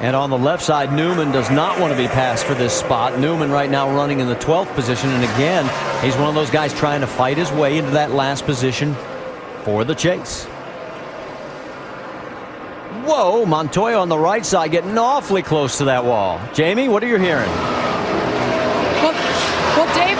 And on the left side, Newman does not want to be passed for this spot. Newman right now running in the 12th position. And again, he's one of those guys trying to fight his way into that last position for the chase. Whoa, Montoya on the right side getting awfully close to that wall. Jamie, what are you hearing? Well, Dave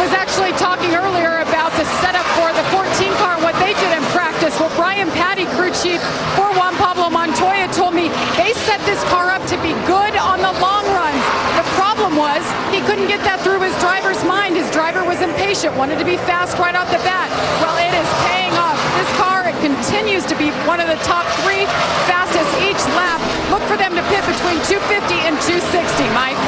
was actually talking earlier about the setup for the 14 car and what they did in practice. Well, Brian Patty, crew chief for Juan Pablo Montoya, told me they set this car up to be good on the long runs. The problem was he couldn't get that through his driver's mind. His driver was impatient, wanted to be fast right off the bat. Well, it is paying off. This car, it continues to be one of the top 3 fastest each lap. Look for them to pit between 250 and 260, Mike.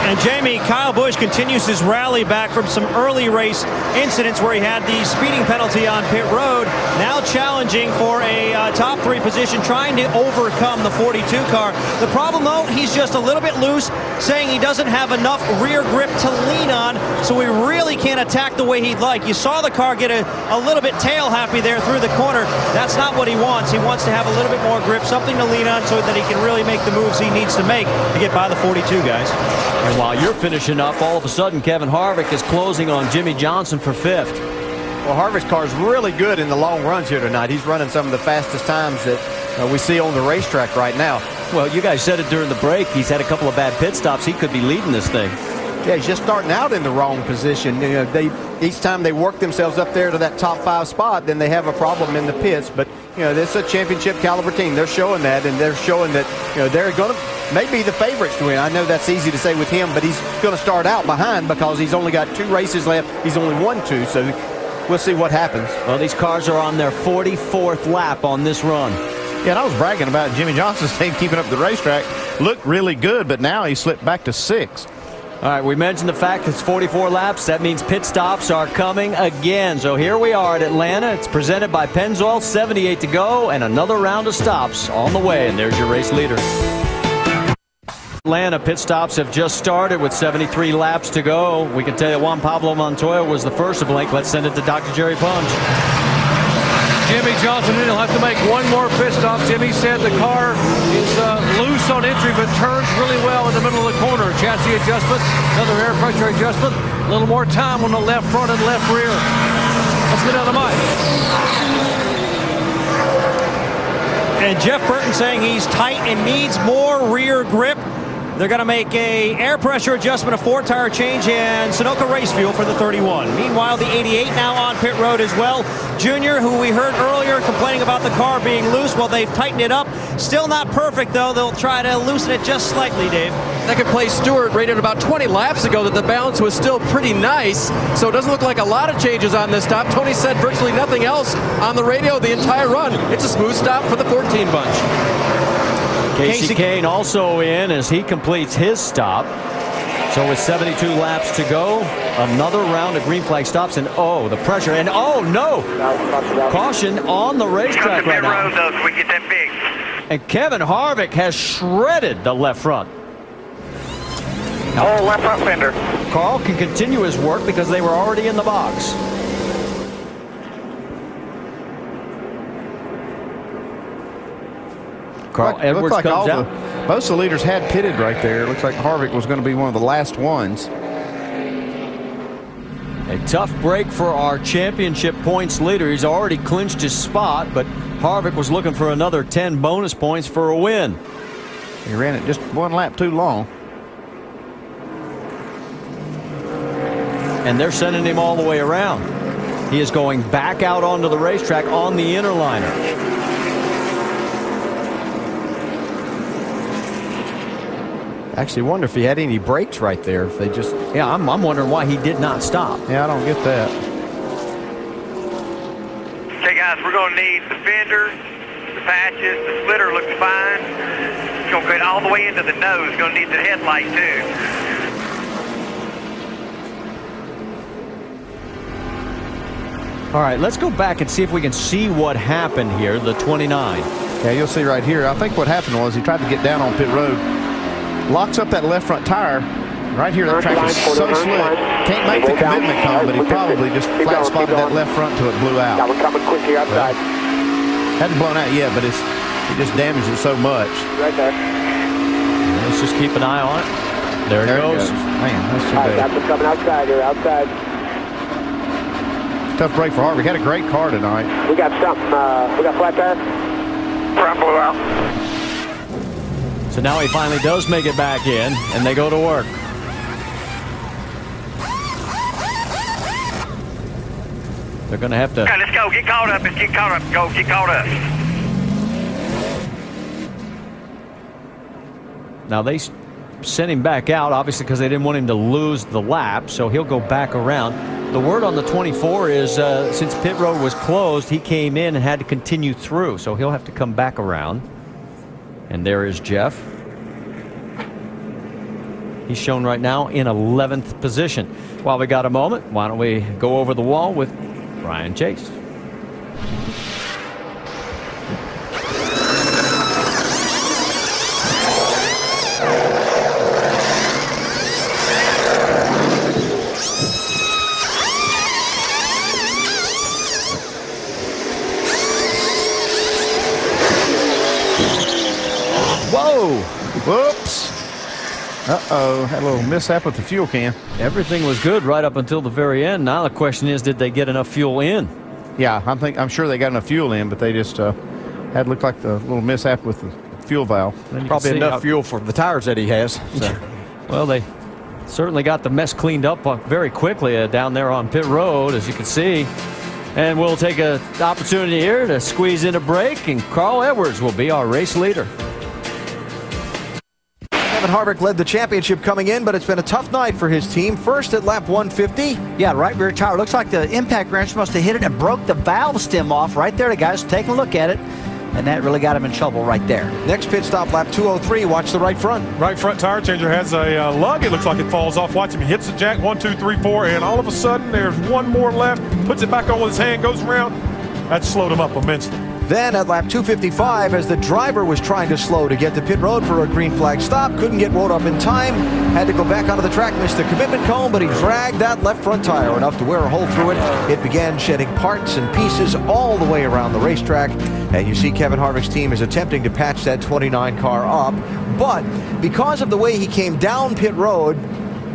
And Jamie, Kyle Busch continues his rally back from some early race incidents where he had the speeding penalty on pit road. Now challenging for a top 3 position, trying to overcome the 42 car. The problem, though, he's just a little bit loose, saying he doesn't have enough rear grip to lean on, so he really can't attack the way he'd like. You saw the car get a little bit tail happy there through the corner. That's not what he wants. He wants to have a little bit more grip, something to lean on so that he can really make the moves he needs to make to get by the 42 guys. And while you're finishing up, all of a sudden Kevin Harvick is closing on Jimmy Johnson for 5th. Well, Harvick's car is really good in the long runs here tonight. He's running some of the fastest times that we see on the racetrack right now. Well, you guys said it during the break. He's had a couple of bad pit stops. He could be leading this thing. Yeah, he's just starting out in the wrong position. You know, each time they work themselves up there to that top 5 spot, then they have a problem in the pits. But you know, this is a championship caliber team. They're showing that, and they're showing that they're going to maybe the favorites to win. I know that's easy to say with him, but he's going to start out behind because he's only got 2 races left. He's only won 2, so we'll see what happens. Well, these cars are on their 44th lap on this run. Yeah, and I was bragging about Jimmy Johnson's team keeping up the racetrack. Looked really good, but now he slipped back to 6. All right, we mentioned the fact it's 44 laps. That means pit stops are coming again. So here we are at Atlanta. It's presented by Pennzoil, 78 to go, and another round of stops on the way. And there's your race leader. Atlanta pit stops have just started with 73 laps to go. We can tell you Juan Pablo Montoya was the first to blink. Let's send it to Dr. Jerry Punch. Jimmy Johnson will have to make one more pit stop. Jimmy said the car is loose on entry, but turns really well in the middle of the corner. Chassis adjustment, another air pressure adjustment, a little more time on the left front and left rear. Let's get out of the mic. And Jeff Burton saying he's tight and needs more rear grip. They're going to make a air pressure adjustment, a 4-tire change, and Sunoco race fuel for the 31. Meanwhile, the 88 now on pit road as well. Junior, who we heard earlier complaining about the car being loose, well, they've tightened it up. Still not perfect, though. They'll try to loosen it just slightly, Dave. Second place Stewart rated about 20 laps ago that the balance was still pretty nice, so it doesn't look like a lot of changes on this stop. Tony said virtually nothing else on the radio the entire run. It's a smooth stop for the 14 bunch. Casey Kane also in as he completes his stop. So with 72 laps to go, another round of green flag stops, and oh, the pressure, and oh no! Caution on the racetrack right now. Though, so we get that fixed. And Kevin Harvick has shredded the left front. Oh, left front fender. Carl can continue his work because they were already in the box. Carl Edwards like comes out. Most of the leaders had pitted right there. It looks like Harvick was going to be one of the last ones. A tough break for our championship points leader. He's already clinched his spot, but Harvick was looking for another 10 bonus points for a win. He ran it just 1 lap too long. And they're sending him all the way around. He is going back out onto the racetrack on the inner liner. Actually wonder if he had any brakes right there. If they just, yeah, I'm wondering why he did not stop. Yeah, I don't get that. Okay, guys, we're going to need the fender, the patches, the splitter looks fine. It's going to go all the way into the nose. Going to need the headlight too. All right, let's go back and see if we can see what happened here, the 29. Yeah, you'll see right here. I think what happened was he tried to get down on pit road. Locks up that left front tire. Right here, that track is so slick. Can't make the commitment come, but he probably just flat spotted that left front till it blew out. Yeah, we're coming quick here outside. Hadn't blown out yet, but it just damaged it so much. Right there. just keep an eye on it. There it goes. Man, that's too bad. Captain coming outside here, outside. Tough break for Harvick. Had a great car tonight. We got something, we got flat tire. Front blew out. So now he finally does make it back in, and they go to work. They're going to have to... Okay, let's go. Get caught up. Let's get caught up. Go, get caught up. Now, they sent him back out, obviously, because they didn't want him to lose the lap, so he'll go back around. The word on the 24 is since pit road was closed, he came in and had to continue through, so he'll have to come back around. And there is Jeff. He's shown right now in 11th position. While we got a moment, why don't we go over the wall with Brian Chase. Whoa! Whoops! Uh-oh, had a little mishap with the fuel can. Everything was good right up until the very end. Now the question is, did they get enough fuel in? Yeah, I'm sure they got enough fuel in, but they just had looked like the little mishap with the fuel valve. Probably enough fuel for the tires that he has. So. Well, they certainly got the mess cleaned up very quickly down there on pit road, as you can see. And we'll take an opportunity here to squeeze in a break, and Carl Edwards will be our race leader. Kevin Harvick led the championship coming in, but it's been a tough night for his team. First at lap 150. Yeah, right rear tire. Looks like the impact wrench must have hit it and broke the valve stem off right there. The guys taking a look at it, and that really got him in trouble right there. Next pit stop, lap 203. Watch the right front. Right front tire changer has a lug. It looks like it falls off. Watch him. He hits the jack. 1, 2, 3, 4, and all of a sudden there's one more left. Puts it back on with his hand, goes around. That slowed him up immensely. Then at lap 255, as the driver was trying to slow to get to pit road for a green flag stop, couldn't get rolled up in time, had to go back onto the track, missed the commitment cone, but he dragged that left front tire enough to wear a hole through it. It began shedding parts and pieces all the way around the racetrack, and you see Kevin Harvick's team is attempting to patch that 29 car up, but because of the way he came down pit road,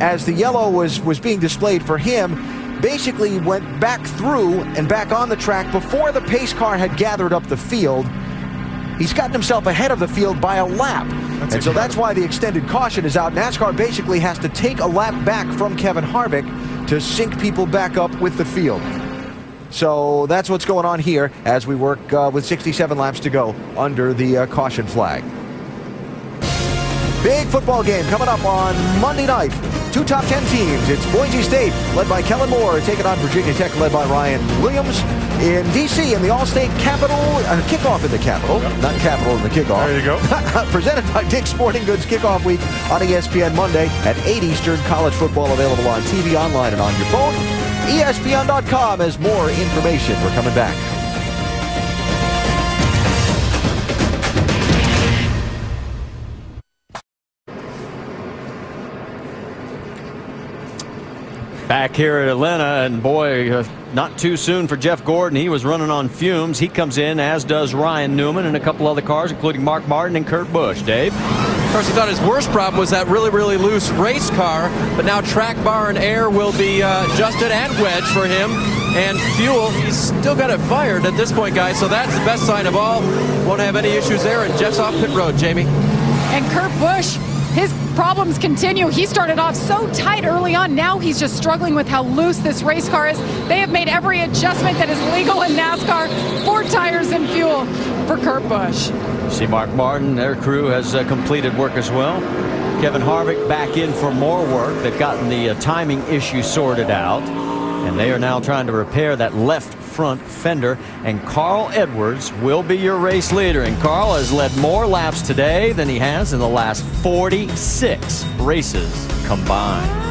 as the yellow was being displayed for him, basically went back through and back on the track before the pace car had gathered up the field. He's gotten himself ahead of the field by a lap. So that's why the extended caution is out. NASCAR basically has to take a lap back from Kevin Harvick to sync people back up with the field. So that's what's going on here as we work with 67 laps to go under the caution flag. Big football game coming up on Monday night. 2 top 10 teams. It's Boise State, led by Kellen Moore, taking on Virginia Tech, led by Ryan Williams. In D.C., in the All-State Capitol, kickoff in the Capitol, not Capitol in the kickoff. There you go. Presented by Dick's Sporting Goods Kickoff Week on ESPN Monday at 8 Eastern. College football available on TV, online, and on your phone. ESPN.com has more information. We're coming back. Back here at Atlanta, and boy, not too soon for Jeff Gordon. He was running on fumes. He comes in, as does Ryan Newman and a couple other cars, including Mark Martin and Kurt Busch. Dave? Of course, he thought his worst problem was that really, really loose race car, but now track bar and air will be adjusted and wedged for him. And fuel, he's still got it fired at this point, guys, so that's the best sign of all. Won't have any issues there, and Jeff's off pit road, Jamie. And Kurt Busch, his problems continue. He started off so tight early on. Now he's just struggling with how loose this race car is. They have made every adjustment that is legal in NASCAR. 4 tires and fuel for Kurt Busch. See Mark Martin, their crew has completed work as well. Kevin Harvick back in for more work. They've gotten the timing issue sorted out, and they are now trying to repair that left front fender, and Carl Edwards will be your race leader. And Carl has led more laps today than he has in the last 46 races combined.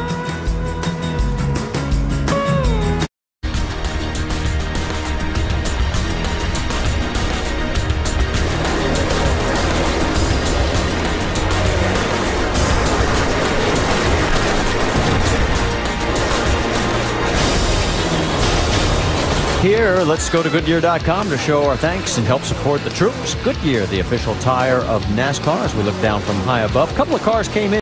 here. Let's go to Goodyear.com to show our thanks and help support the troops. Goodyear, the official tire of NASCAR, as we look down from high above. A couple of cars came in.